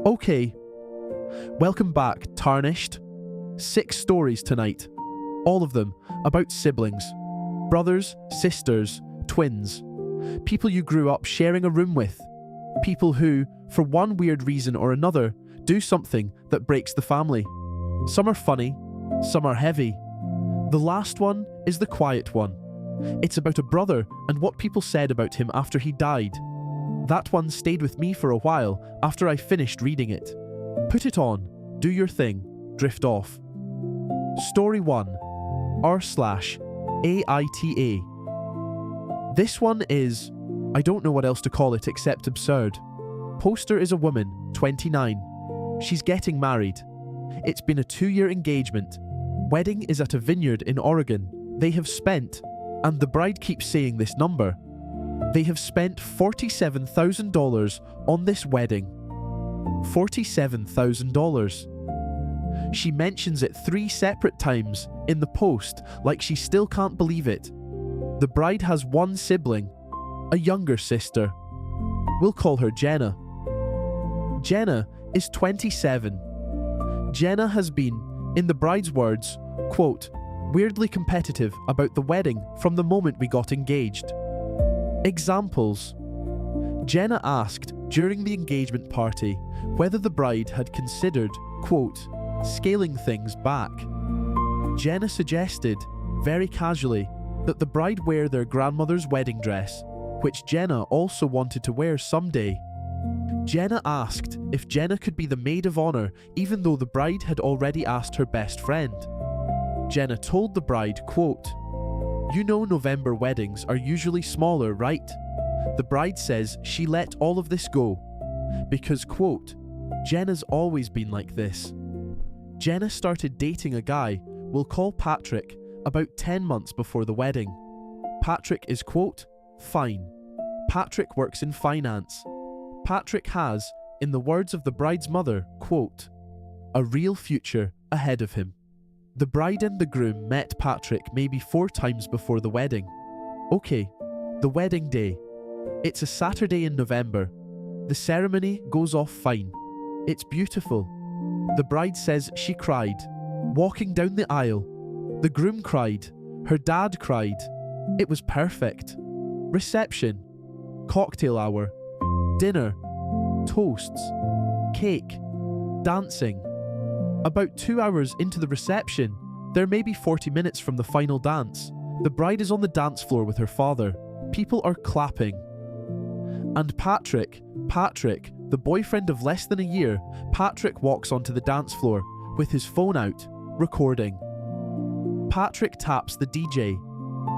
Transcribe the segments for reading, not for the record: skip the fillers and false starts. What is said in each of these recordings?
Okay, welcome back, Tarnished. 6 stories tonight, all of them about siblings, brothers, sisters, twins, people you grew up sharing a room with, people who, for one weird reason or another, do something that breaks the family. Some are funny, some are heavy. The last one is the quiet one. It's about a brother and what people said about him after he died. That one stayed with me for a while after I finished reading it. Put it on, do your thing, drift off. Story 1, r/AITA. This one is, I don't know what else to call it except absurd. Poster is a woman, 29. She's getting married. It's been a 2-year engagement. Wedding is at a vineyard in Oregon. They have spent, and the bride keeps saying this number, they have spent $47,000 on this wedding. $47,000. She mentions it 3 separate times in the post like she still can't believe it. The bride has one sibling, a younger sister. We'll call her Jenna. Jenna is 27. Jenna has been, in the bride's words, quote, weirdly competitive about the wedding from the moment we got engaged. Examples. Jenna asked during the engagement party whether the bride had considered, quote, scaling things back. Jenna suggested, very casually, that the bride wear their grandmother's wedding dress, which Jenna also wanted to wear someday. Jenna asked if Jenna could be the maid of honor even though the bride had already asked her best friend. Jenna told the bride, quote, you know November weddings are usually smaller, right? The bride says she let all of this go because, quote, Jenna's always been like this. Jenna started dating a guy we'll call Patrick about 10 months before the wedding. Patrick is, quote, fine. Patrick works in finance. Patrick has, in the words of the bride's mother, quote, a real future ahead of him. The bride and the groom met Patrick maybe 4 times before the wedding. Okay, the wedding day. It's a Saturday in November. The ceremony goes off fine. It's beautiful. The bride says she cried, walking down the aisle. The groom cried. Her dad cried. It was perfect. Reception. Cocktail hour. Dinner. Toasts. Cake. Dancing. About 2 hours into the reception, they're maybe 40 minutes from the final dance. The bride is on the dance floor with her father. People are clapping. And Patrick, the boyfriend of less than a year, Patrick walks onto the dance floor with his phone out, recording. Patrick taps the DJ.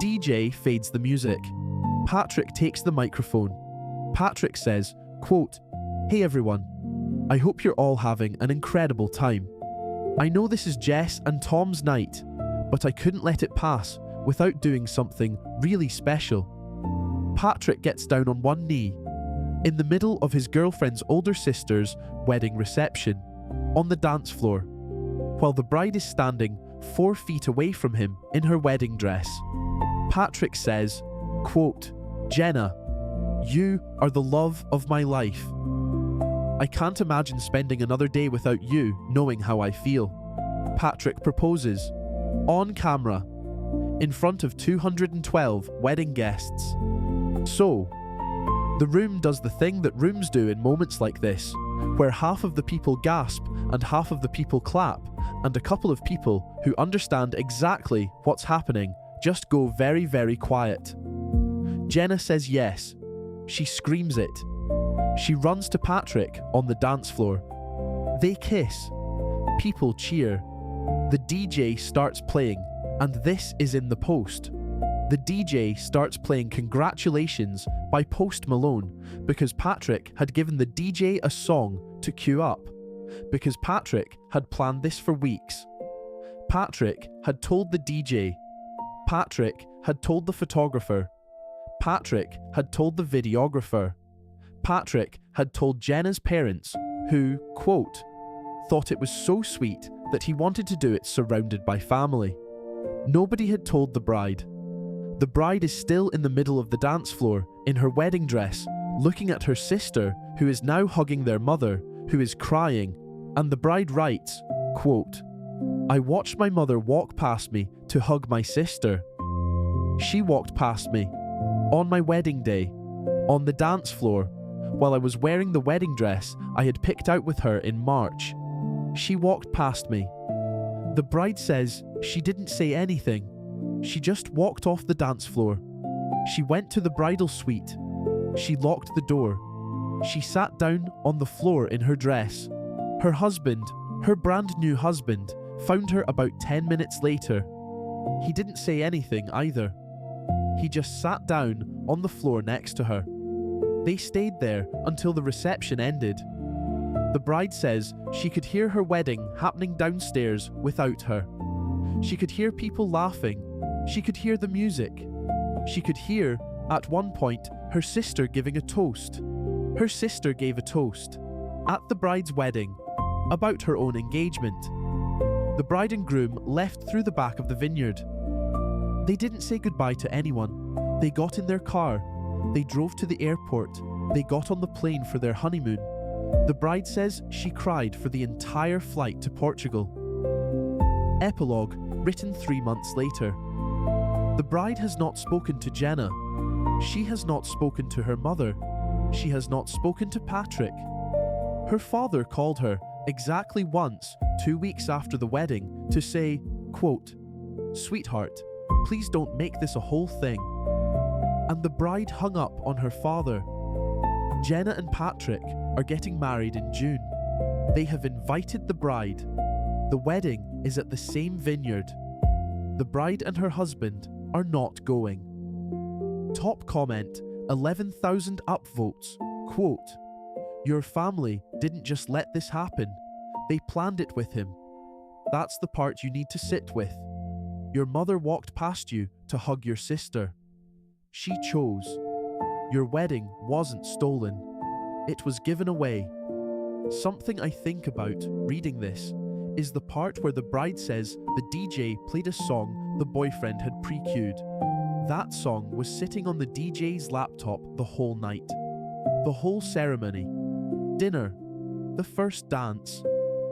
DJ fades the music. Patrick takes the microphone. Patrick says, quote, hey everyone, I hope you're all having an incredible time. I know this is Jess and Tom's night, but I couldn't let it pass without doing something really special. Patrick gets down on one knee, in the middle of his girlfriend's older sister's wedding reception, on the dance floor, while the bride is standing 4 feet away from him in her wedding dress. Patrick says, quote, Jenna, you are the love of my life. I can't imagine spending another day without you knowing how I feel. Patrick proposes, on camera, in front of 212 wedding guests. So, the room does the thing that rooms do in moments like this, where half of the people gasp and half of the people clap, and a couple of people who understand exactly what's happening just go very, very quiet. Jenna says yes. She screams it. She runs to Patrick on the dance floor. They kiss. People cheer. The DJ starts playing, and this is in the post. The DJ starts playing Congratulations by Post Malone because Patrick had given the DJ a song to cue up, because Patrick had planned this for weeks. Patrick had told the DJ. Patrick had told the photographer. Patrick had told the videographer. Patrick had told Jenna's parents, who, quote, thought it was so sweet that he wanted to do it surrounded by family. Nobody had told the bride. The bride is still in the middle of the dance floor, in her wedding dress, looking at her sister, who is now hugging their mother, who is crying, and the bride writes, quote, "I watched my mother walk past me to hug my sister. She walked past me on my wedding day, on the dance floor, while I was wearing the wedding dress I had picked out with her in March. She walked past me." The bride says she didn't say anything. She just walked off the dance floor. She went to the bridal suite. She locked the door. She sat down on the floor in her dress. Her husband, her brand new husband, found her about 10 minutes later. He didn't say anything either. He just sat down on the floor next to her. They stayed there until the reception ended. The bride says she could hear her wedding happening downstairs without her. She could hear people laughing. She could hear the music. She could hear, at one point, her sister giving a toast. Her sister gave a toast at the bride's wedding about her own engagement. The bride and groom left through the back of the vineyard. They didn't say goodbye to anyone. They got in their car. They drove to the airport. They got on the plane for their honeymoon. The bride says she cried for the entire flight to Portugal. Epilogue, written 3 months later. The bride has not spoken to Jenna. She has not spoken to her mother. She has not spoken to Patrick. Her father called her exactly once, 2 weeks after the wedding, to say, quote, "Sweetheart, please don't make this a whole thing." And the bride hung up on her father. Jenna and Patrick are getting married in June. They have invited the bride. The wedding is at the same vineyard. The bride and her husband are not going. Top comment, 11,000 upvotes. Quote, "Your family didn't just let this happen. They planned it with him. That's the part you need to sit with. Your mother walked past you to hug your sister. She chose. Your wedding wasn't stolen. It was given away." Something I think about reading this is the part where the bride says the DJ played a song the boyfriend had pre-queued. That song was sitting on the DJ's laptop the whole night. The whole ceremony. Dinner. The first dance.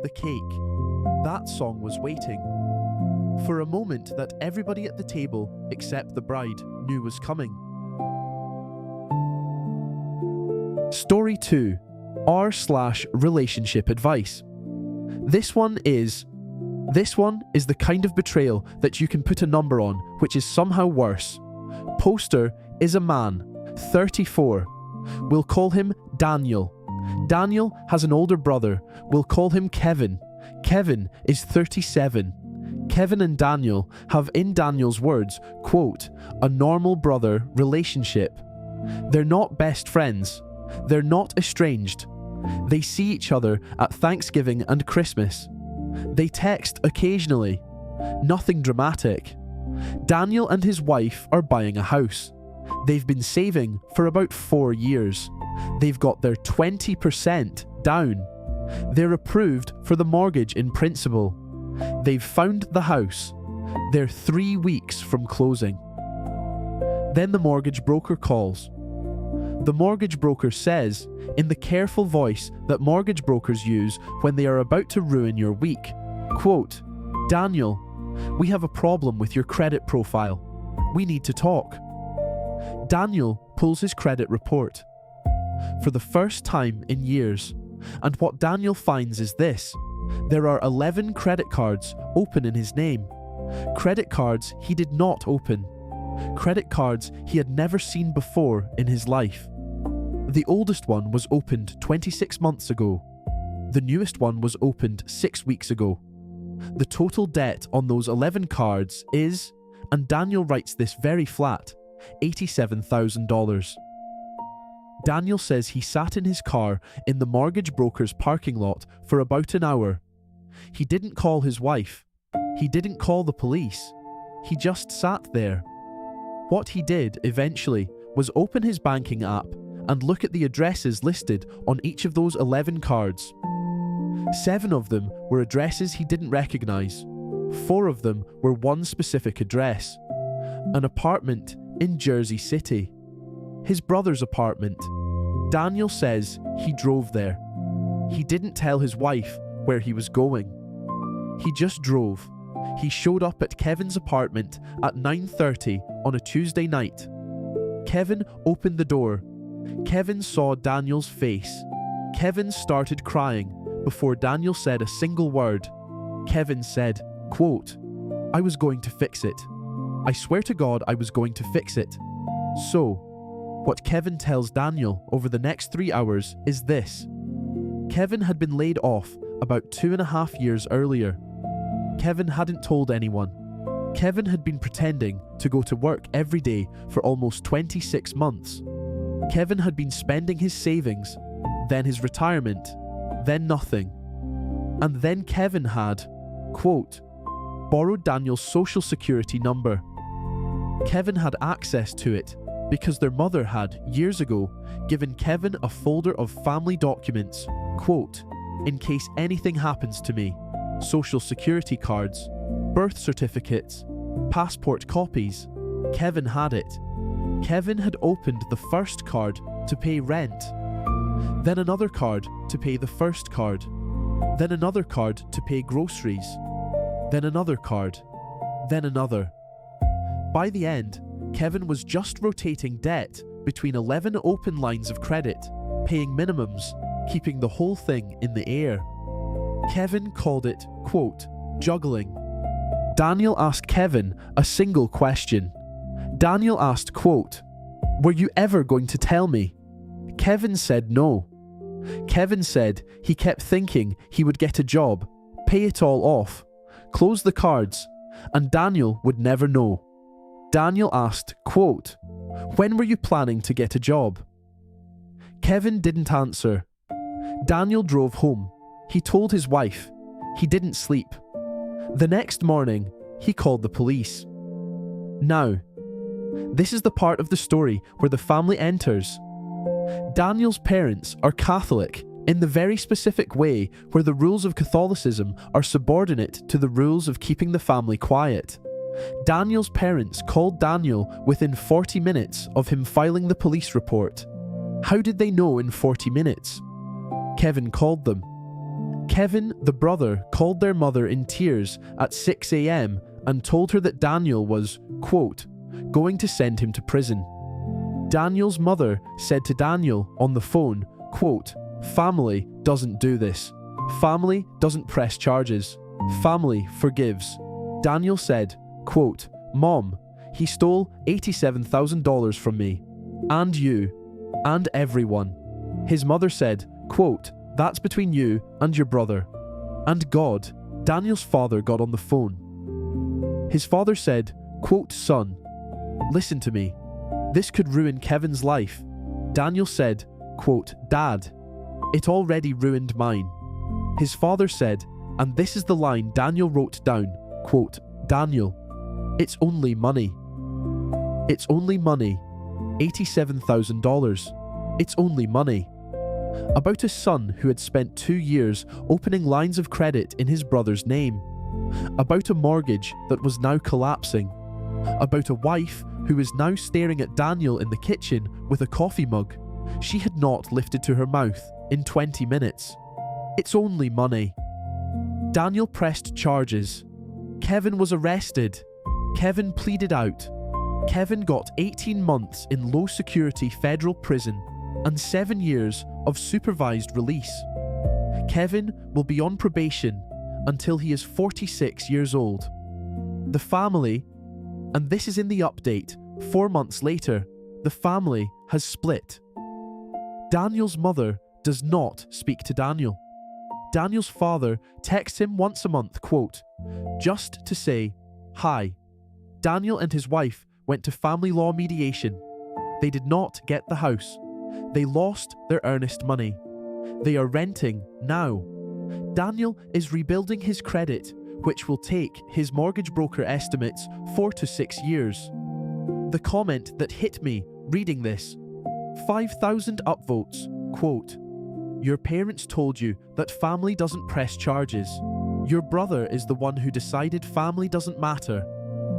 The cake. That song was waiting. For a moment that everybody at the table, except the bride, knew was coming. Story 2. R/relationship advice. This one is the kind of betrayal that you can put a number on, which is somehow worse. Poster is a man, 34. We'll call him Daniel. Daniel has an older brother. We'll call him Kevin. Kevin is 37. Kevin and Daniel have, in Daniel's words, quote, "a normal brother relationship." They're not best friends. They're not estranged. They see each other at Thanksgiving and Christmas. They text occasionally. Nothing dramatic. Daniel and his wife are buying a house. They've been saving for about 4 years. They've got their 20% down. They're approved for the mortgage in principle. They've found the house. They're 3 weeks from closing. Then the mortgage broker calls. The mortgage broker says, in the careful voice that mortgage brokers use when they are about to ruin your week, quote, "Daniel, we have a problem with your credit profile. We need to talk." Daniel pulls his credit report. For the first time in years, and what Daniel finds is this: there are 11 credit cards open in his name. Credit cards he did not open. Credit cards he had never seen before in his life. The oldest one was opened 26 months ago. The newest one was opened 6 weeks ago. The total debt on those 11 cards is, and Daniel writes this very flat, $87,000. Daniel says he sat in his car in the mortgage broker's parking lot for about an hour. He didn't call his wife. He didn't call the police. He just sat there. What he did eventually was open his banking app and look at the addresses listed on each of those 11 cards. 7 of them were addresses he didn't recognize. 4 of them were one specific address: an apartment in Jersey City. His brother's apartment. Daniel says he drove there. He didn't tell his wife where he was going. He just drove. He showed up at Kevin's apartment at 9:30 on a Tuesday night. Kevin opened the door. Kevin saw Daniel's face. Kevin started crying before Daniel said a single word. Kevin said, quote, "I was going to fix it. I swear to God I was going to fix it." So, what Kevin tells Daniel over the next 3 hours is this. Kevin had been laid off about 2.5 years earlier. Kevin hadn't told anyone. Kevin had been pretending to go to work every day for almost 26 months. Kevin had been spending his savings, then his retirement, then nothing. And then Kevin had, quote, borrowed Daniel's social security number. Kevin had access to it because their mother had, years ago, given Kevin a folder of family documents, quote, "in case anything happens to me, social security cards, birth certificates, passport copies." Kevin had it. Kevin had opened the first card to pay rent, then another card to pay the first card, then another card to pay groceries, then another card, then another. By the end, Kevin was just rotating debt between 11 open lines of credit, paying minimums, keeping the whole thing in the air. Kevin called it, quote, juggling. Daniel asked Kevin a single question. Daniel asked, quote, "Were you ever going to tell me?" Kevin said no. Kevin said he kept thinking he would get a job, pay it all off, close the cards, and Daniel would never know. Daniel asked, quote, "When were you planning to get a job?" Kevin didn't answer. Daniel drove home. He told his wife. He didn't sleep. The next morning, he called the police. Now, this is the part of the story where the family enters. Daniel's parents are Catholic in the very specific way where the rules of Catholicism are subordinate to the rules of keeping the family quiet. Daniel's parents called Daniel within 40 minutes of him filing the police report. How did they know in 40 minutes? Kevin called them. Kevin, the brother, called their mother in tears at 6 a.m. and told her that Daniel was, quote, going to send him to prison. Daniel's mother said to Daniel on the phone, quote, "Family doesn't do this. Family doesn't press charges. Family forgives." Daniel said, quote, "Mom, he stole $87,000 from me. And you. And everyone." His mother said, quote, "That's between you and your brother. And God." Daniel's father got on the phone. His father said, quote, "Son, listen to me. This could ruin Kevin's life." Daniel said, quote, "Dad, it already ruined mine." His father said, and this is the line Daniel wrote down, quote, "Daniel, it's only money. It's only money. $87,000. It's only money." About a son who had spent 2 years opening lines of credit in his brother's name. About a mortgage that was now collapsing. About a wife who was now staring at Daniel in the kitchen with a coffee mug she had not lifted to her mouth in 20 minutes. It's only money. Daniel pressed charges. Kevin was arrested. Kevin pleaded out. Kevin got 18 months in low-security federal prison and 7 years of supervised release. Kevin will be on probation until he is 46 years old. The family, and this is in the update, 4 months later, the family has split. Daniel's mother does not speak to Daniel. Daniel's father texts him once a month, quote, just to say, "Hi." Daniel and his wife went to family law mediation. They did not get the house. They lost their earnest money. They are renting now. Daniel is rebuilding his credit, which will take, his mortgage broker estimates, 4 to 6 years. The comment that hit me reading this, 5,000 upvotes, quote, "Your parents told you that family doesn't press charges. Your brother is the one who decided family doesn't matter.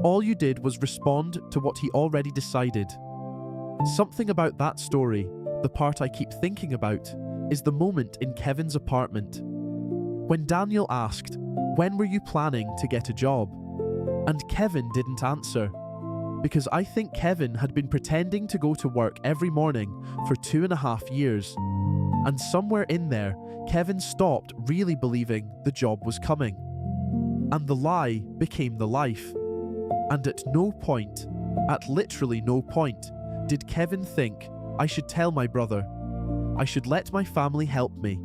All you did was respond to what he already decided." Something about that story, the part I keep thinking about, is the moment in Kevin's apartment. When Daniel asked, "When were you planning to get a job?" and Kevin didn't answer, because I think Kevin had been pretending to go to work every morning for 2.5 years, and somewhere in there, Kevin stopped really believing the job was coming. And the lie became the life. And at no point, at literally no point, did Kevin think, "I should tell my brother. I should let my family help me."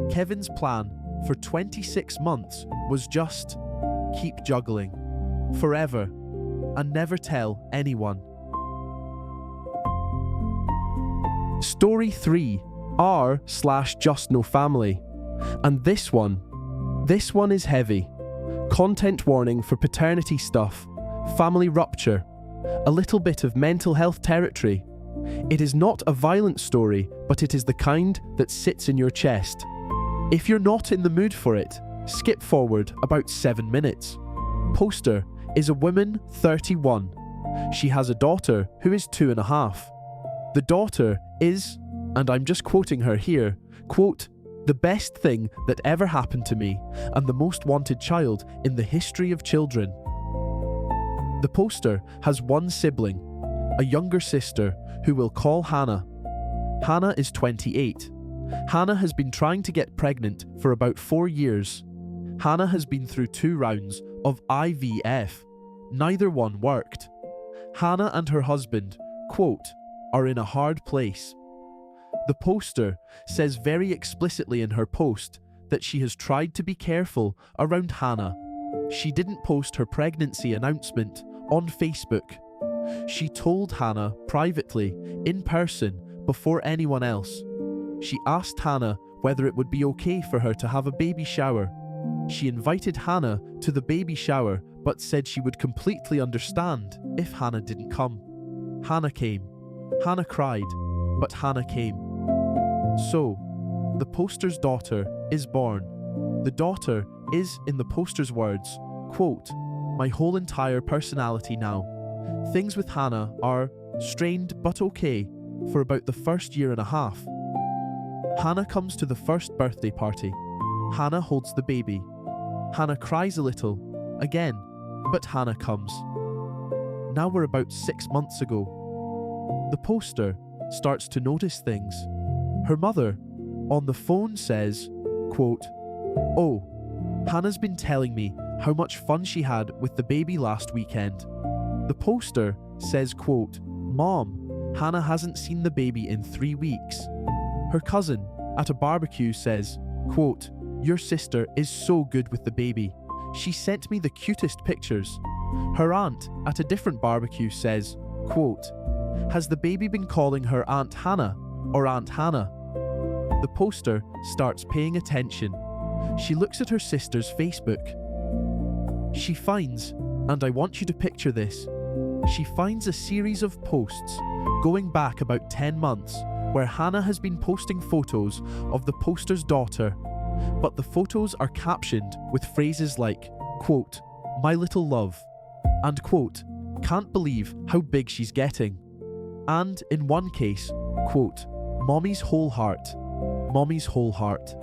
Kevin's plan for 26 months was just keep juggling forever and never tell anyone. Story 3, r/JUSTNOFAMILY. And this one is heavy. Content warning for paternity stuff, family rupture, a little bit of mental health territory. It is not a violent story, but it is the kind that sits in your chest. If you're not in the mood for it, skip forward about 7 minutes. Poster is a woman, 31. She has a daughter who is 2.5. The daughter is, and I'm just quoting her here, quote, "the best thing that ever happened to me and the most wanted child in the history of children." The poster has one sibling, a younger sister, who we'll call Hannah. Hannah is 28. Hannah has been trying to get pregnant for about 4 years. Hannah has been through 2 rounds of IVF. Neither one worked. Hannah and her husband, quote, "are in a hard place." The poster says very explicitly in her post that she has tried to be careful around Hannah. She didn't post her pregnancy announcement on Facebook. She told Hannah privately, in person, before anyone else. She asked Hannah whether it would be okay for her to have a baby shower. She invited Hannah to the baby shower, but said she would completely understand if Hannah didn't come. Hannah came. Hannah cried, but Hannah came. So, the poster's daughter is born. The daughter is, in the poster's words, quote, "my whole entire personality now. Things with Hannah are strained but okay for about the first 1.5 years. Hannah comes to the first birthday party. Hannah holds the baby. Hannah cries a little, again, but Hannah comes. Now we're about 6 months ago. The poster starts to notice things. Her mother, on the phone, says, quote, "Oh, Hannah's been telling me how much fun she had with the baby last weekend." The poster says, quote, "Mom, Hannah hasn't seen the baby in 3 weeks. Her cousin at a barbecue says, quote, "Your sister is so good with the baby. She sent me the cutest pictures." Her aunt at a different barbecue says, quote, "Has the baby been calling her Aunt Hannah or Aunt Hannah?" The poster starts paying attention. She looks at her sister's Facebook. She finds, and I want you to picture this, she finds a series of posts going back about 10 months where Hannah has been posting photos of the poster's daughter, but the photos are captioned with phrases like, quote, "my little love," and quote, "can't believe how big she's getting," and in one case, quote, "mommy's whole heart, mommy's whole heart."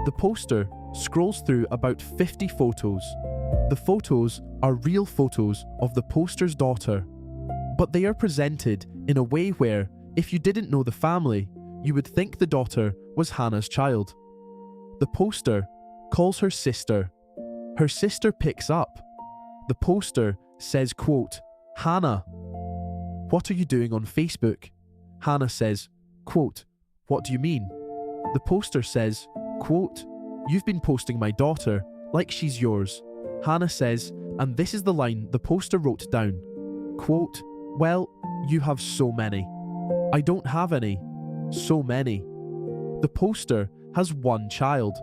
The poster scrolls through about 50 photos. The photos are real photos of the poster's daughter, but they are presented in a way where, if you didn't know the family, you would think the daughter was Hannah's child. The poster calls her sister. Her sister picks up. The poster says, quote, "Hannah, what are you doing on Facebook?" Hannah says, quote, "What do you mean?" The poster says, quote, "You've been posting my daughter like she's yours." Hannah says, and this is the line the poster wrote down, quote, "Well, you have so many. I don't have any. So many." The poster has one child.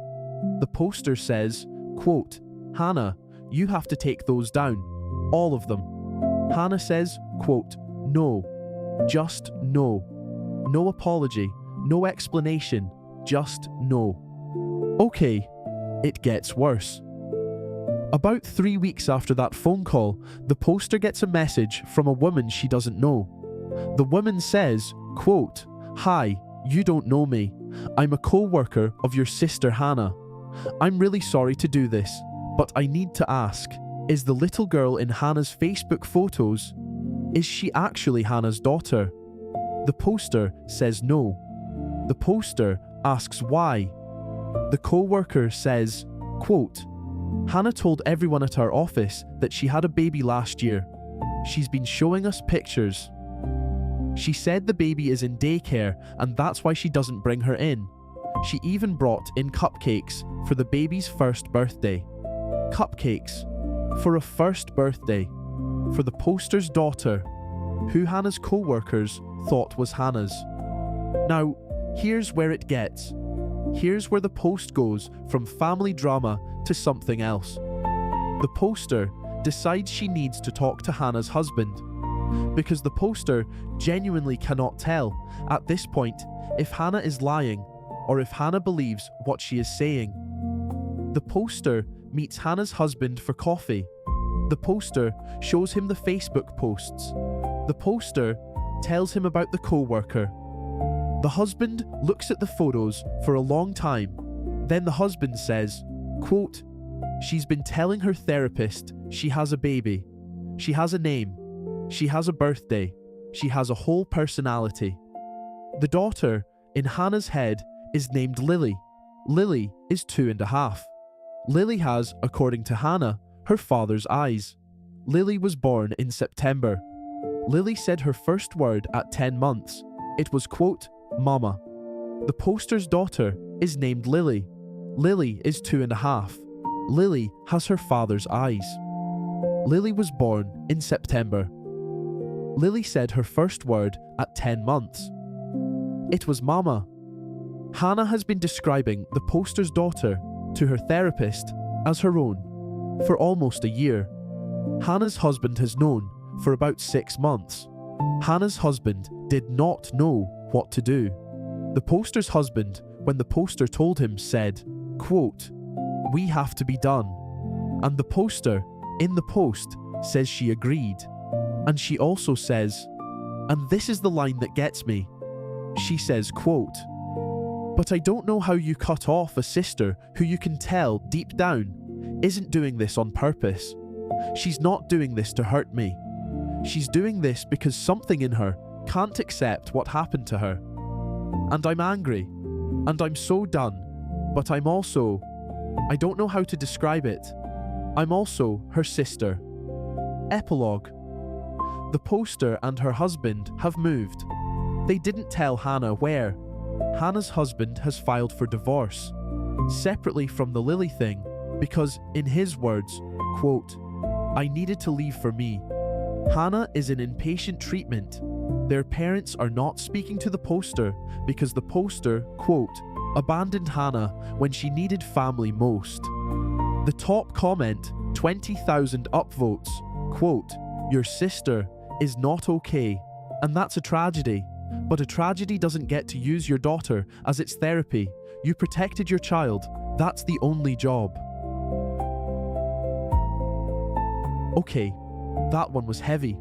The poster says, quote, "Hannah, you have to take those down. All of them." Hannah says, quote, "No. Just no. No apology. No explanation. Just no." Okay, it gets worse. About 3 weeks after that phone call, the poster gets a message from a woman she doesn't know. The woman says, quote, "Hi, you don't know me. I'm a co-worker of your sister Hannah. I'm really sorry to do this, but I need to ask, is the little girl in Hannah's Facebook photos, is she actually Hannah's daughter? The poster says no. The poster asks why. The co-worker says, quote, Hannah told everyone at our office that she had a baby last year. She's been showing us pictures. She said the baby is in daycare and that's why she doesn't bring her in. She even brought in cupcakes for the baby's first birthday. Cupcakes for a first birthday for the poster's daughter, who Hannah's co-workers thought was Hannah's. Now, here's where it gets. Here's where the post goes from family drama to something else. The poster decides she needs to talk to Hannah's husband, because the poster genuinely cannot tell at this point if Hannah is lying or if Hannah believes what she is saying. The poster meets Hannah's husband for coffee. The poster shows him the Facebook posts. The poster tells him about the co-worker. The husband looks at the photos for a long time. Then the husband says, quote, she's been telling her therapist she has a baby. She has a name. She has a birthday. She has a whole personality. The daughter in Hannah's head is named Lily. Lily is 2.5. Lily has, according to Hannah, her father's eyes. Lily was born in September. Lily said her first word at 10 months. It was, quote, Mama. The poster's daughter is named Lily. Lily is 2.5. Lily has her father's eyes. Lily was born in September. Lily said her first word at 10 months. It was Mama. Hannah has been describing the poster's daughter to her therapist as her own for almost a year. Hannah's husband has known for about 6 months. Hannah's husband did not know what to do. The poster's husband, when the poster told him, said, quote, we have to be done. And the poster in the post says she agreed. And she also says, and this is the line that gets me. She says, quote, but I don't know how you cut off a sister who you can tell deep down isn't doing this on purpose. She's not doing this to hurt me. She's doing this because something in her can't accept what happened to her. And I'm angry. And I'm so done. But I'm also, I don't know how to describe it. I'm also her sister. Epilogue. The poster and her husband have moved. They didn't tell Hannah where. Hannah's husband has filed for divorce, separately from the Lily thing, because, in his words, quote, I needed to leave for me. Hannah is in inpatient treatment. Their parents are not speaking to the poster because the poster, quote, abandoned Hannah when she needed family most. The top comment, 20,000 upvotes, quote, your sister is not okay, and that's a tragedy. But a tragedy doesn't get to use your daughter as its therapy. You protected your child. That's the only job. Okay, that one was heavy.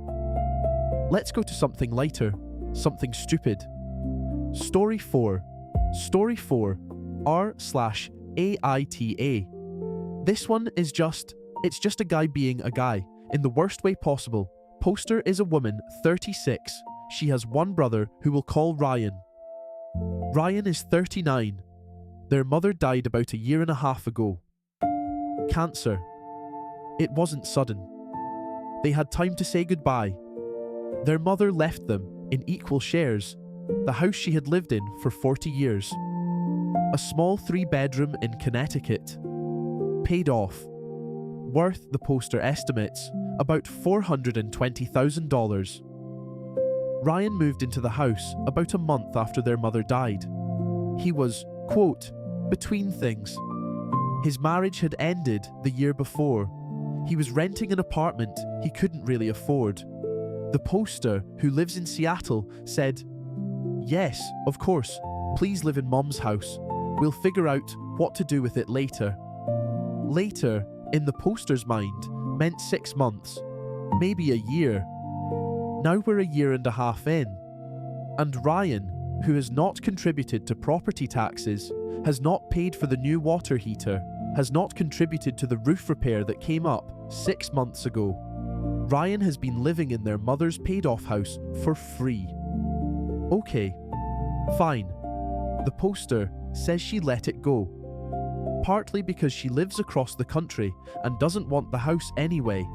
Let's go to something lighter, something stupid. Story 4. Story 4, r/AITA. This one is it's just a guy being a guy, in the worst way possible. Poster is a woman, 36. She has one brother who we'll call Ryan. Ryan is 39. Their mother died about 1.5 years ago. Cancer. It wasn't sudden. They had time to say goodbye. Their mother left them, in equal shares, the house she had lived in for 40 years. A small 3-bedroom in Connecticut. Paid off. Worth, the poster estimates, about $420,000. Ryan moved into the house about a month after their mother died. He was, quote, between things. His marriage had ended the year before. He was renting an apartment he couldn't really afford. The poster, who lives in Seattle, said, yes, of course, please live in Mom's house. We'll figure out what to do with it later. Later, in the poster's mind, meant 6 months, maybe a year. Now we're 1.5 years in, and Ryan who has not contributed to property taxes, has not paid for the new water heater, has not contributed to the roof repair that came up 6 months ago. Ryan has been living in their mother's paid-off house for free. Okay, fine. The poster says she let it go. Partly because she lives across the country and doesn't want the house anyway.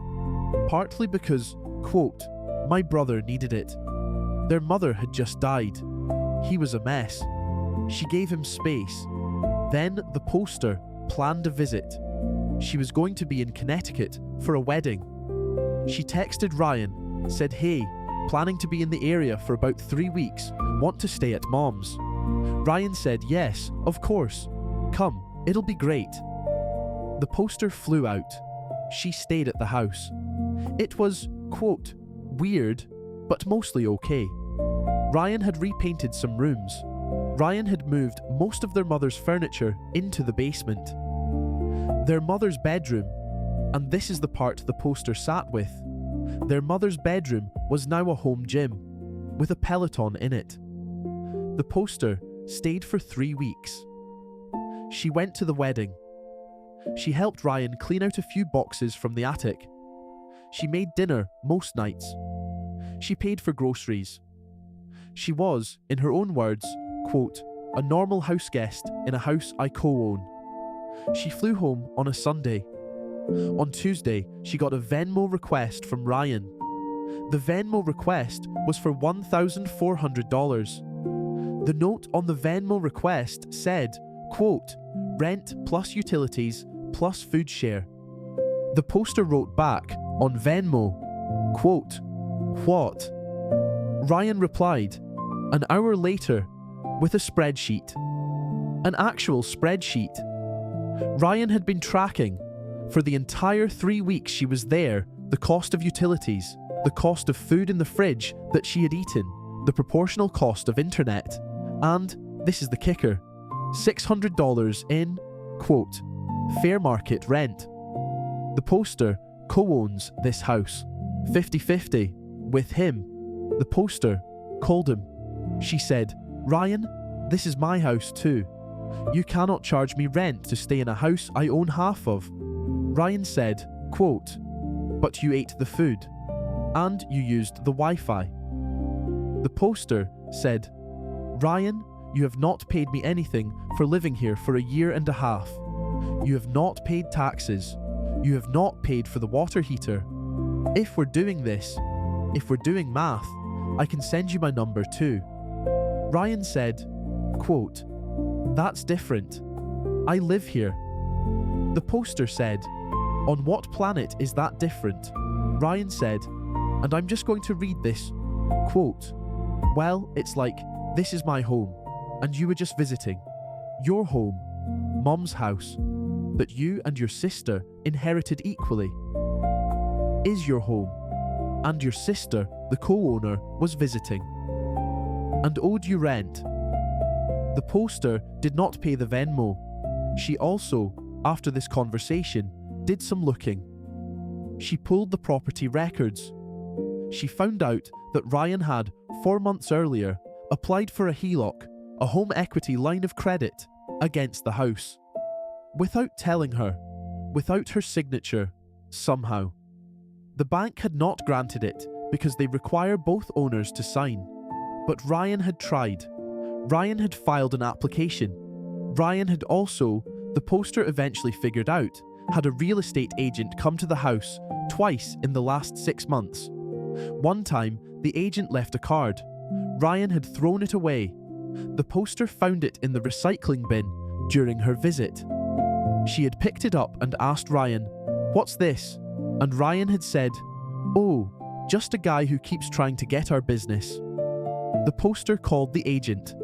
Partly because, quote, my brother needed it. Their mother had just died. He was a mess. She gave him space. Then the poster planned a visit. She was going to be in Connecticut for a wedding. She texted Ryan, said, hey, planning to be in the area for about 3 weeks, want to stay at mom's. Ryan said, yes, of course. Come, it'll be great. The poster flew out. She stayed at the house. It was, quote, weird, but mostly okay. Ryan had repainted some rooms. Ryan had moved most of their mother's furniture into the basement. Their mother's bedroom, and this is the part the poster sat with, their mother's bedroom was now a home gym, with a Peloton in it. The poster stayed for 3 weeks. She went to the wedding. She helped Ryan clean out a few boxes from the attic. She made dinner most nights. She paid for groceries. She was, in her own words, quote, a normal house guest in a house I co-own. She flew home on a Sunday. On Tuesday, she got a Venmo request from Ryan. The Venmo request was for $1,400. The note on the Venmo request said, quote, rent plus utilities plus food share. The poster wrote back on Venmo, quote, what? Ryan replied, an hour later, with a spreadsheet. An actual spreadsheet. Ryan had been tracking, for the entire 3 weeks she was there, the cost of utilities, the cost of food in the fridge that she had eaten, the proportional cost of internet, and, this is the kicker, $600 in, quote, fair market rent. The poster co-owns this house, 50-50, with him. The poster called him. She said, Ryan, this is my house too. You cannot charge me rent to stay in a house I own half of. Ryan said, quote, but you ate the food, and you used the Wi-Fi. The poster said, Ryan, you have not paid me anything for living here for a year and a half. You have not paid taxes. You have not paid for the water heater. If we're doing this, if we're doing math, I can send you my number too. Ryan said, quote, that's different. I live here. The poster said, on what planet is that different? Ryan said, and I'm just going to read this, quote, well, it's like, this is my home, and you were just visiting. Your home, Mom's house, that you and your sister inherited equally, is your home, and your sister, the co-owner, was visiting, and owed you rent. The poster did not pay the Venmo. She also, after this conversation, did some looking. She pulled the property records. She found out that Ryan had, 4 months earlier, applied for a HELOC, a home equity line of credit, against the house. Without telling her, without her signature, somehow. The bank had not granted it because they require both owners to sign. But Ryan had tried. Ryan had filed an application. Ryan had also, the poster eventually figured out, had a real estate agent come to the house twice in the last 6 months. One time, the agent left a card. Ryan had thrown it away. The poster found it in the recycling bin during her visit. She had picked it up and asked Ryan, "What's this?" And Ryan had said, "Oh, just a guy who keeps trying to get our business." The poster called the agent.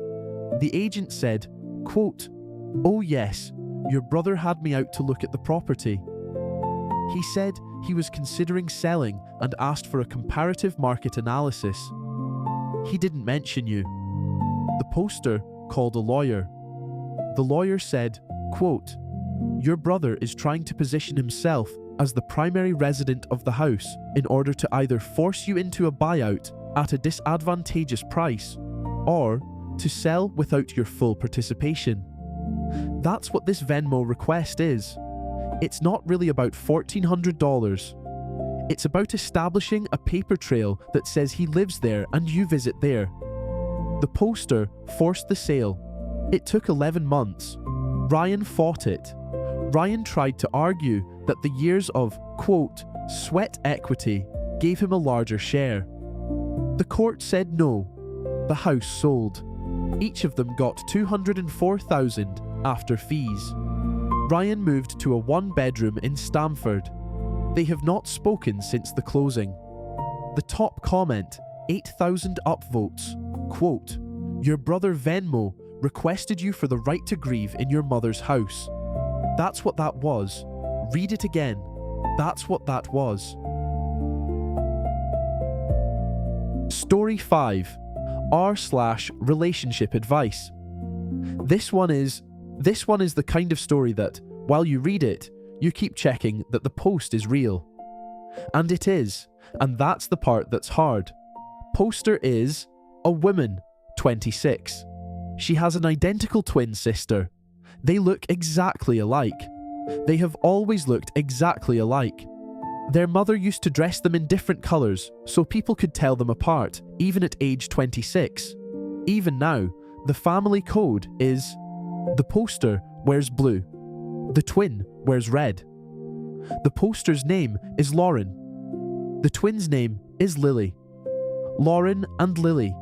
The agent said, quote, "Oh yes, your brother had me out to look at the property. He said he was considering selling and asked for a comparative market analysis. He didn't mention you." The poster called a lawyer. The lawyer said, quote, "Your brother is trying to position himself as the primary resident of the house in order to either force you into a buyout at a disadvantageous price or to sell without your full participation. That's what this Venmo request is. It's not really about $1,400. It's about establishing a paper trail that says he lives there and you visit there. The poster forced the sale. It took 11 months. Ryan fought it. Ryan tried to argue that the years of, quote, sweat equity gave him a larger share. The court said no. The house sold. Each of them got $204,000 after fees. Ryan moved to a one-bedroom in Stamford. They have not spoken since the closing. The top comment, 8,000 upvotes. Quote, your brother Venmo requested you for the right to grieve in your mother's house. That's what that was. Read it again. That's what that was. Story 5. R/relationship advice. This one is the kind of story that, while you read it, you keep checking that the post is real. And it is, and that's the part that's hard. Poster is a woman, 26. She has an identical twin sister. They look exactly alike. They have always looked exactly alike. Their mother used to dress them in different colours so people could tell them apart, even at age 26. Even now, the family code is the poster wears blue. The twin wears red. The poster's name is Lauren. The twin's name is Lily. Lauren and Lily.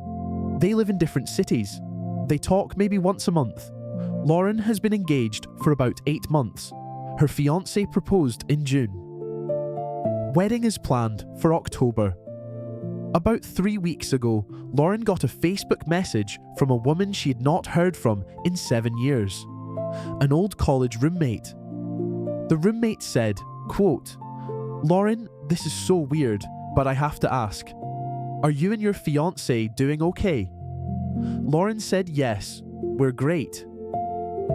They live in different cities. They talk maybe once a month. Lauren has been engaged for about 8 months. Her fiancé proposed in June. Wedding is planned for October. About 3 weeks ago, Lauren got a Facebook message from a woman she had not heard from in 7 years. An old college roommate. The roommate said, quote, Lauren, this is so weird, but I have to ask. Are you and your fiancé doing okay? Lauren said yes, we're great.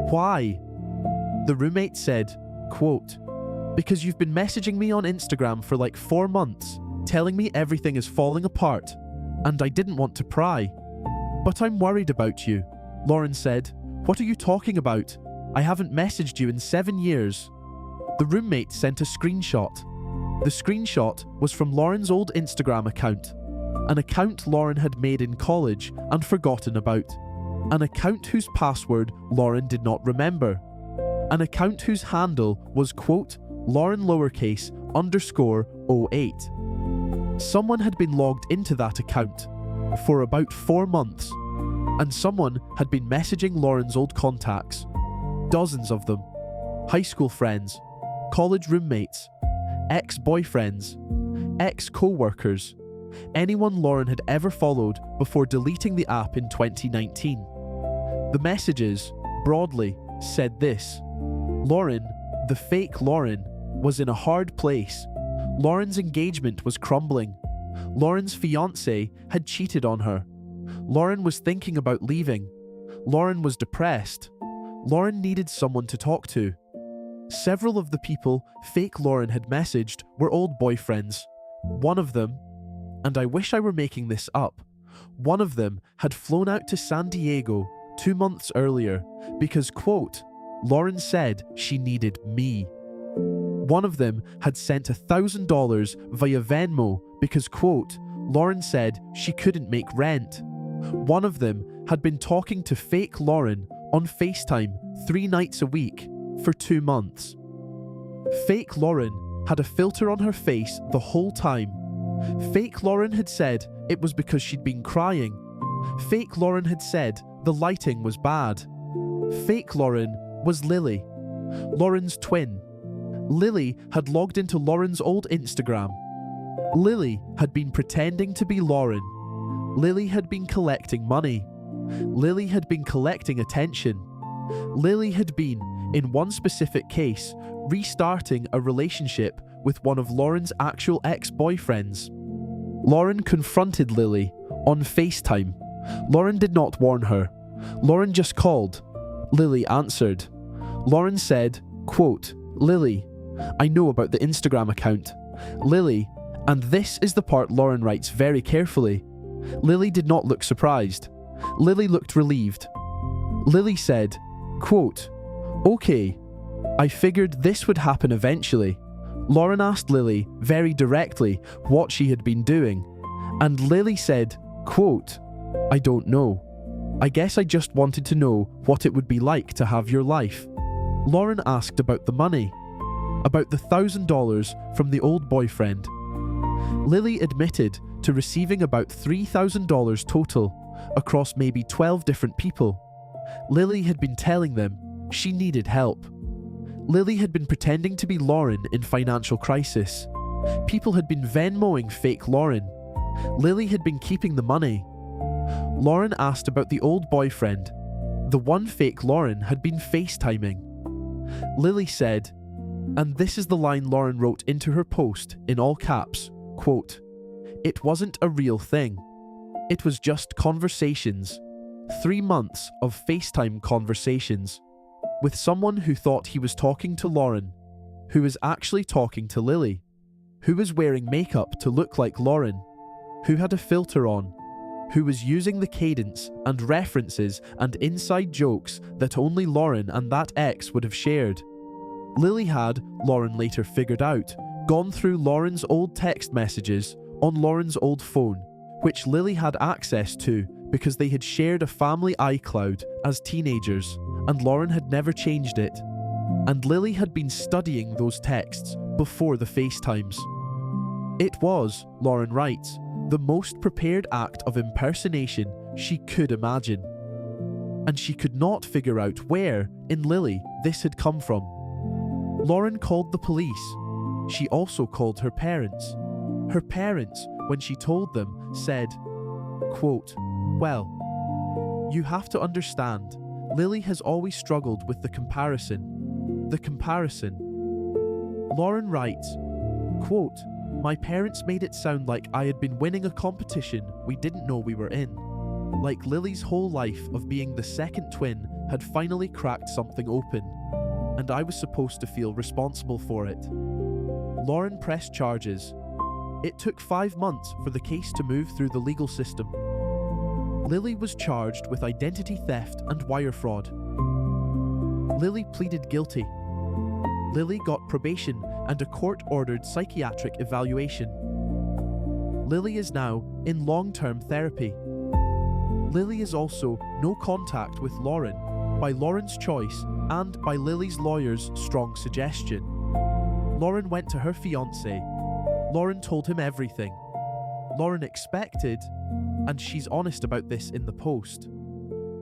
Why? The roommate said, quote, because you've been messaging me on Instagram for like 4 months, telling me everything is falling apart, and I didn't want to pry. But I'm worried about you. Lauren said, what are you talking about? I haven't messaged you in 7 years. The roommate sent a screenshot. The screenshot was from Lauren's old Instagram account, an account Lauren had made in college and forgotten about, an account whose password Lauren did not remember, an account whose handle was, quote, Lauren lowercase underscore 08. Someone had been logged into that account for about 4 months, and someone had been messaging Lauren's old contacts, dozens of them, high school friends, college roommates, ex-boyfriends, ex-co-workers, anyone Lauren had ever followed before deleting the app in 2019. The messages, broadly, said this: Lauren, the fake Lauren, was in a hard place. Lauren's engagement was crumbling. Lauren's fiancé had cheated on her. Lauren was thinking about leaving. Lauren was depressed. Lauren needed someone to talk to. Several of the people fake Lauren had messaged were old boyfriends. One of them, and I wish I were making this up, one of them had flown out to San Diego 2 months earlier because, quote, Lauren said she needed me. One of them had sent $1,000 via Venmo because, quote, Lauren said she couldn't make rent. One of them had been talking to fake Lauren on FaceTime 3 nights a week for 2 months. Fake Lauren had a filter on her face the whole time. Fake Lauren had said it was because she'd been crying. Fake Lauren had said the lighting was bad. Fake Lauren was Lily, Lauren's twin. Lily had logged into Lauren's old Instagram. Lily had been pretending to be Lauren. Lily had been collecting money. Lily had been collecting attention. Lily had been, in one specific case, restarting a relationship with one of Lauren's actual ex-boyfriends. Lauren confronted Lily on FaceTime. Lauren did not warn her. Lauren just called. Lily answered. Lauren said, quote, Lily, I know about the Instagram account. Lily, and this is the part Lauren writes very carefully. Lily did not look surprised. Lily looked relieved. Lily said, quote, "Okay, I figured this would happen eventually." Lauren asked Lily very directly what she had been doing, and Lily said, quote, "I don't know. I guess I just wanted to know what it would be like to have your life." Lauren asked about the money, about the $1,000 from the old boyfriend. Lily admitted to receiving about $3,000 total across maybe 12 different people. Lily had been telling them she needed help. Lily had been pretending to be Lauren in financial crisis. People had been Venmoing fake Lauren. Lily had been keeping the money. Lauren asked about the old boyfriend. The one fake Lauren had been FaceTiming. Lily said, and this is the line Lauren wrote into her post in all caps, quote, "It wasn't a real thing. It was just conversations. 3 months of FaceTime conversations with someone who thought he was talking to Lauren, who was actually talking to Lily, who was wearing makeup to look like Lauren, who had a filter on, who was using the cadence and references and inside jokes that only Lauren and that ex would have shared. Lily had, Lauren later figured out, gone through Lauren's old text messages on Lauren's old phone, which Lily had access to because they had shared a family iCloud as teenagers, and Lauren had never changed it. And Lily had been studying those texts before the FaceTimes. It was, Lauren writes, the most prepared act of impersonation she could imagine. And she could not figure out where, in Lily, this had come from. Lauren called the police. She also called her parents. Her parents, when she told them, said, quote, "Well, you have to understand, Lily has always struggled with the comparison. The comparison." Lauren writes, quote, "My parents made it sound like I had been winning a competition we didn't know we were in. Like Lily's whole life of being the second twin had finally cracked something open, and I was supposed to feel responsible for it." Lauren pressed charges. It took 5 months for the case to move through the legal system. Lily was charged with identity theft and wire fraud. Lily pleaded guilty. Lily got probation and a court-ordered psychiatric evaluation. Lily is now in long-term therapy. Lily is also no contact with Lauren, by Lauren's choice and by Lily's lawyer's strong suggestion. Lauren went to her fiancé. Lauren told him everything. Lauren expected, and she's honest about this in the post,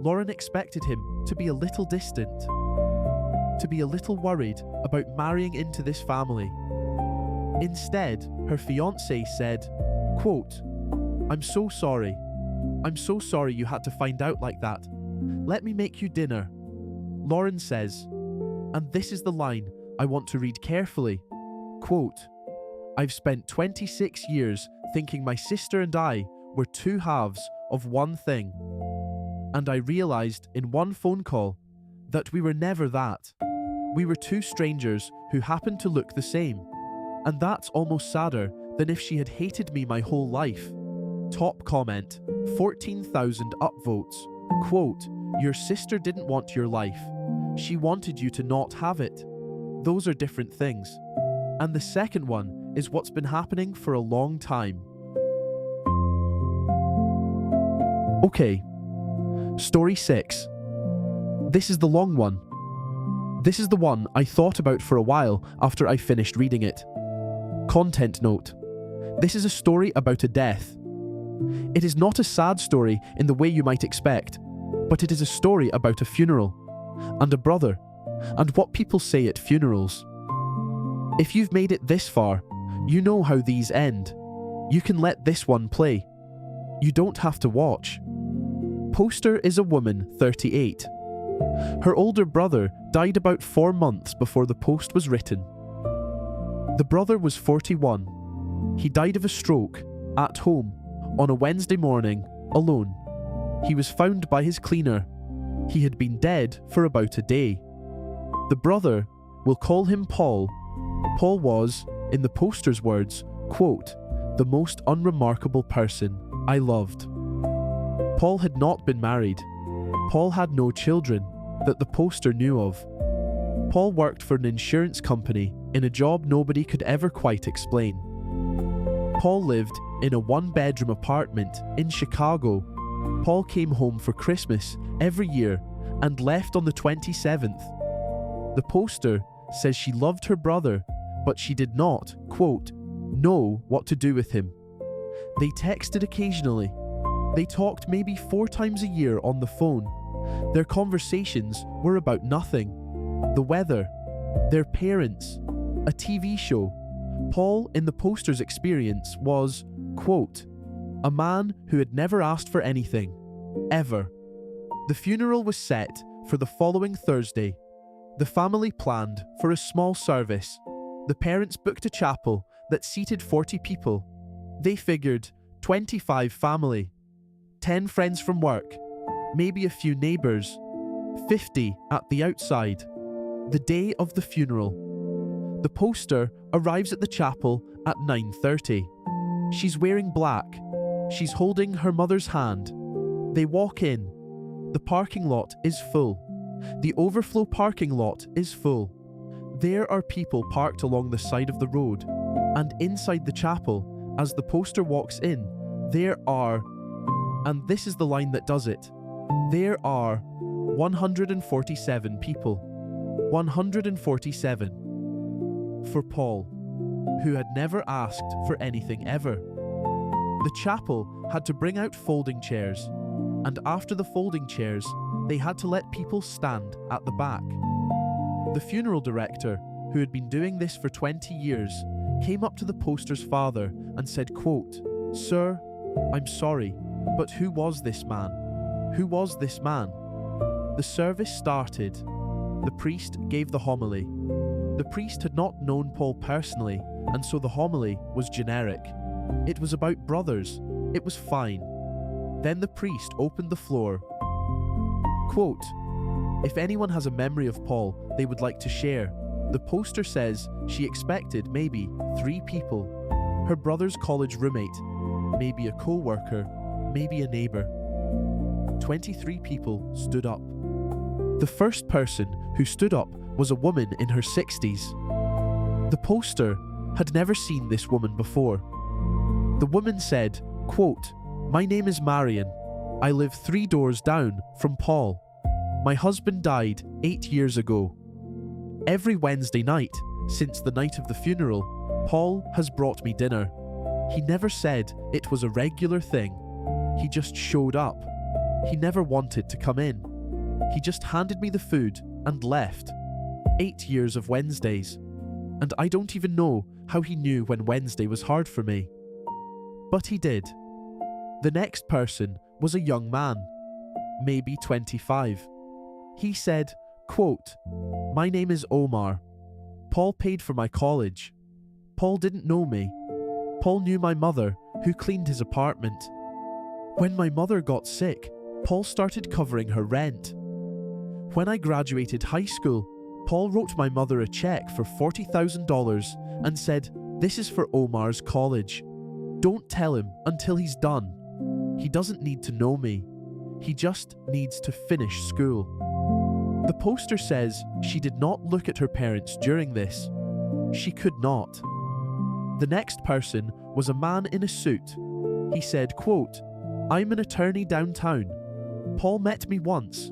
Lauren expected him to be a little distant, to be a little worried about marrying into this family. Instead, her fiancé said, quote, "I'm so sorry. I'm so sorry you had to find out like that. Let me make you dinner." Lauren says, and this is the line I want to read carefully, quote, "I've spent 26 years thinking my sister and I were two halves of one thing. And I realized in one phone call that we were never that. We were two strangers who happened to look the same. And that's almost sadder than if she had hated me my whole life." Top comment, 14,000 upvotes. Quote, "Your sister didn't want your life. She wanted you to not have it. Those are different things." And the second one is what's been happening for a long time. Okay, story 6. This is the long one. This is the one I thought about for a while after I finished reading it. Content note. This is a story about a death. It is not a sad story in the way you might expect, but it is a story about a funeral, and a brother, and what people say at funerals. If you've made it this far, you know how these end. You can let this one play. You don't have to watch. Poster is a woman, 38. Her older brother died about 4 months before the post was written. The brother was 41. He died of a stroke, at home, on a Wednesday morning, alone. He was found by his cleaner. He had been dead for about a day. The brother, we'll call him Paul. Paul was, in the poster's words, quote, "the most unremarkable person I loved." Paul had not been married. Paul had no children that the poster knew of. Paul worked for an insurance company in a job nobody could ever quite explain. Paul lived in a one-bedroom apartment in Chicago. Paul came home for Christmas every year and left on the 27th. The poster says she loved her brother, but she did not, quote, know what to do with him. They texted occasionally. They talked maybe 4 times a year on the phone. Their conversations were about nothing. The weather, their parents, a TV show. Paul, in the poster's experience, was, quote, a man who had never asked for anything, ever. The funeral was set for the following Thursday. The family planned for a small service. The parents booked a chapel that seated 40 people. They figured 25 family, 10 friends from work, maybe a few neighbours, 50 at the outside. The day of the funeral. The poster arrives at the chapel at 9:30. She's wearing black. She's holding her mother's hand. They walk in. The parking lot is full. The overflow parking lot is full. There are people parked along the side of the road. And inside the chapel, as the poster walks in, there are, and this is the line that does it, there are 147 people. 147. For Paul, who had never asked for anything ever. The chapel had to bring out folding chairs, and after the folding chairs, they had to let people stand at the back. The funeral director, who had been doing this for 20 years, came up to the poster's father and said, quote, Sir, I'm sorry, but who was this man? Who was this man? The service started. The priest gave the homily. The priest had not known Paul personally, and so the homily was generic. It was about brothers. It was fine. Then the priest opened the floor. Quote, if anyone has a memory of Paul they would like to share, the poster says she expected maybe 3 people. Her brother's college roommate, maybe a co-worker, maybe a neighbour. 23 people stood up. The first person who stood up was a woman in her 60s. The poster had never seen this woman before. The woman said, quote, my name is Marion. I live 3 doors down from Paul. My husband died 8 years ago. Every Wednesday night, since the night of the funeral, Paul has brought me dinner. He never said it was a regular thing. He just showed up. He never wanted to come in. He just handed me the food and left. 8 years of Wednesdays. And I don't even know how he knew when Wednesday was hard for me. But he did. The next person was a young man, maybe 25. He said, quote, my name is Omar. Paul paid for my college. Paul didn't know me. Paul knew my mother, who cleaned his apartment. When my mother got sick, Paul started covering her rent. When I graduated high school, Paul wrote my mother a check for $40,000 and said, this is for Omar's college. Don't tell him until he's done. He doesn't need to know me. He just needs to finish school. The poster says she did not look at her parents during this. She could not. The next person was a man in a suit. He said, quote, I'm an attorney downtown. Paul met me once.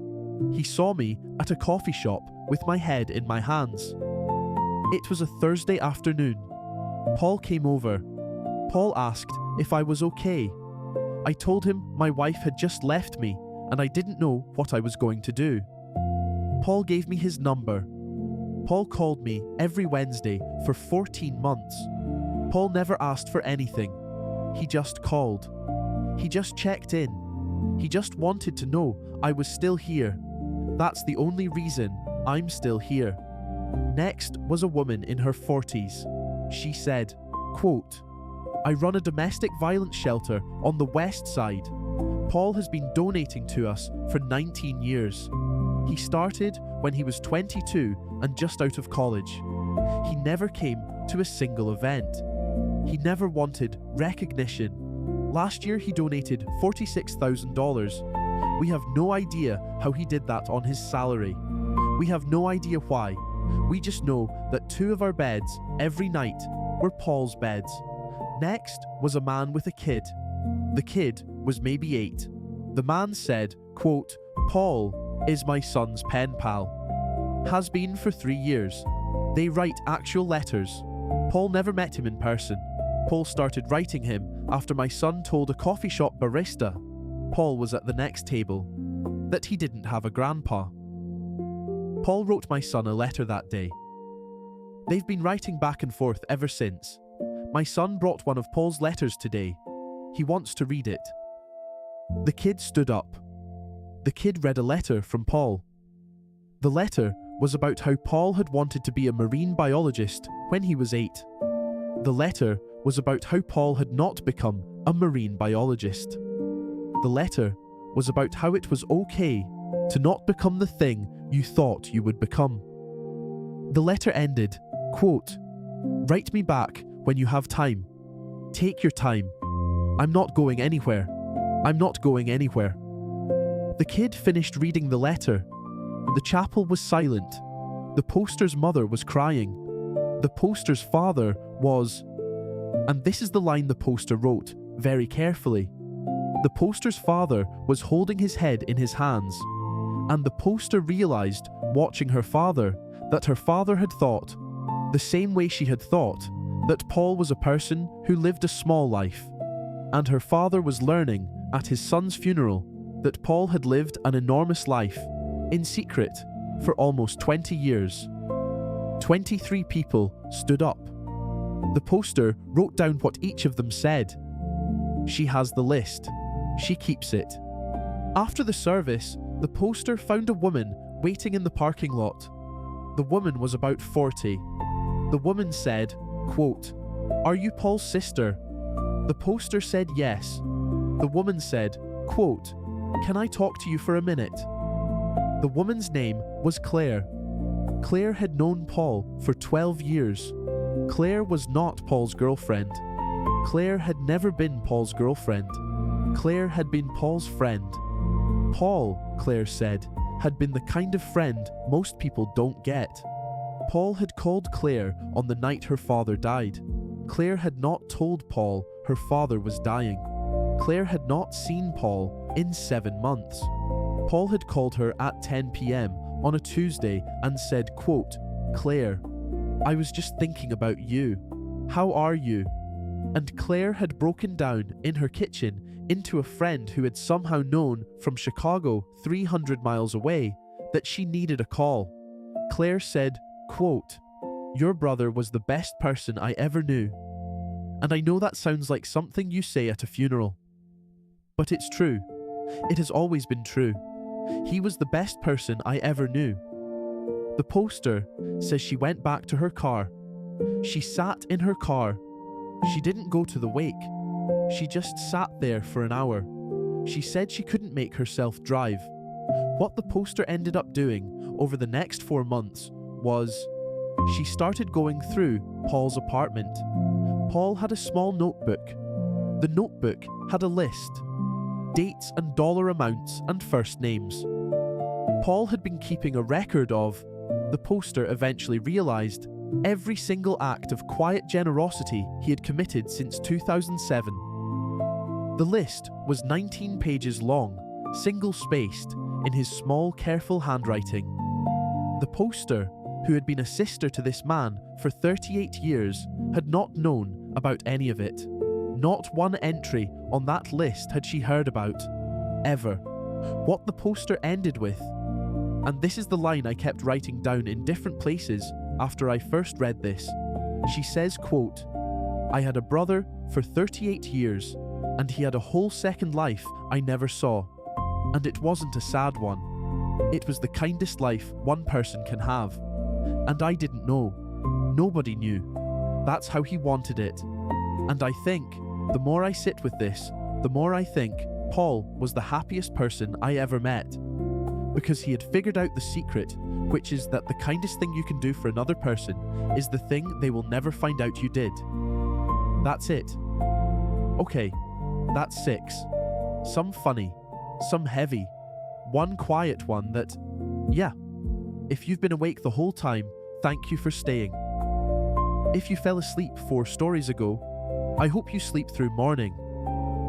He saw me at a coffee shop with my head in my hands. It was a Thursday afternoon. Paul came over. Paul asked if I was okay. I told him my wife had just left me and I didn't know what I was going to do. Paul gave me his number. Paul called me every Wednesday for 14 months. Paul never asked for anything. He just called. He just checked in. He just wanted to know I was still here. That's the only reason I'm still here. Next was a woman in her 40s. She said, quote, I run a domestic violence shelter on the west side. Paul has been donating to us for 19 years. He started when he was 22 and just out of college. He never came to a single event. He never wanted recognition. Last year he donated $46,000. We have no idea how he did that on his salary. We have no idea why. We just know that 2 of our beds every night were Paul's beds. Next was a man with a kid. The kid was maybe 8. The man said, quote, "Paul is my son's pen pal. Has been for 3 years. They write actual letters. Paul never met him in person. Paul started writing him after my son told a coffee shop barista, Paul was at the next table, that he didn't have a grandpa. Paul wrote my son a letter that day. They've been writing back and forth ever since. My son brought one of Paul's letters today. He wants to read it." The kid stood up. The kid read a letter from Paul. The letter was about how Paul had wanted to be a marine biologist when he was 8. The letter was about how Paul had not become a marine biologist. The letter was about how it was okay to not become the thing you thought you would become. The letter ended, quote, "Write me back when you have time. Take your time. I'm not going anywhere. I'm not going anywhere." The kid finished reading the letter. The chapel was silent. The poster's mother was crying. The poster's father was... And this is the line the poster wrote, very carefully. The poster's father was holding his head in his hands, and the poster realized, watching her father, that her father had thought, the same way she had thought, that Paul was a person who lived a small life, and her father was learning, at his son's funeral, that Paul had lived an enormous life, in secret, for almost 20 years. 23 people stood up. The poster wrote down what each of them said. She has the list. She keeps it. After the service, the poster found a woman waiting in the parking lot. The woman was about 40. The woman said, quote, "Are you Paul's sister?" The poster said yes. The woman said, quote, "Can I talk to you for a minute?" The woman's name was Claire. Claire had known Paul for 12 years. Claire was not Paul's girlfriend. Claire had never been Paul's girlfriend. Claire had been Paul's friend. Paul, Claire said, had been the kind of friend most people don't get. Paul had called Claire on the night her father died. Claire had not told Paul her father was dying. Claire had not seen Paul in 7 months. Paul had called her at 10 p.m. on a Tuesday and said, quote, "Claire, I was just thinking about you. How are you?" And Claire had broken down in her kitchen into a friend who had somehow known from Chicago 300 miles away that she needed a call. Claire said, quote, "Your brother was the best person I ever knew." And I know that sounds like something you say at a funeral. But it's true. It has always been true. He was the best person I ever knew. The poster says she went back to her car. She sat in her car. She didn't go to the wake. She just sat there for an hour. She said she couldn't make herself drive. What the poster ended up doing over the next 4 months was she started going through Paul's apartment. Paul had a small notebook. The notebook had a list, dates and dollar amounts and first names. Paul had been keeping a record of, the poster eventually realized, every single act of quiet generosity he had committed since 2007. The list was 19 pages long, single-spaced, in his small, careful handwriting. The poster, who had been a sister to this man for 38 years, had not known about any of it. Not one entry on that list had she heard about, ever. What the poster ended with, and this is the line I kept writing down in different places after I first read this. She says, quote, "I had a brother for 38 years, and he had a whole second life I never saw. And it wasn't a sad one. It was the kindest life one person can have. And I didn't know. Nobody knew. That's how he wanted it. And I think, the more I sit with this, the more I think Paul was the happiest person I ever met. Because he had figured out the secret, which is that the kindest thing you can do for another person is the thing they will never find out you did. That's it. Okay, That's 6. Some funny, some heavy, one quiet one that, yeah. If you've been awake the whole time, thank you for staying. If you fell asleep 4 stories ago, I hope you sleep through morning.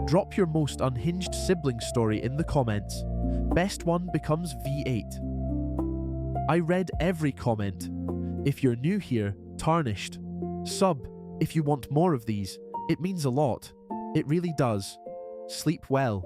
Drop your most unhinged sibling story in the comments. Best one becomes V8. I read every comment. If you're new here, tarnished. Sub, if you want more of these. It means a lot. It really does. Sleep well.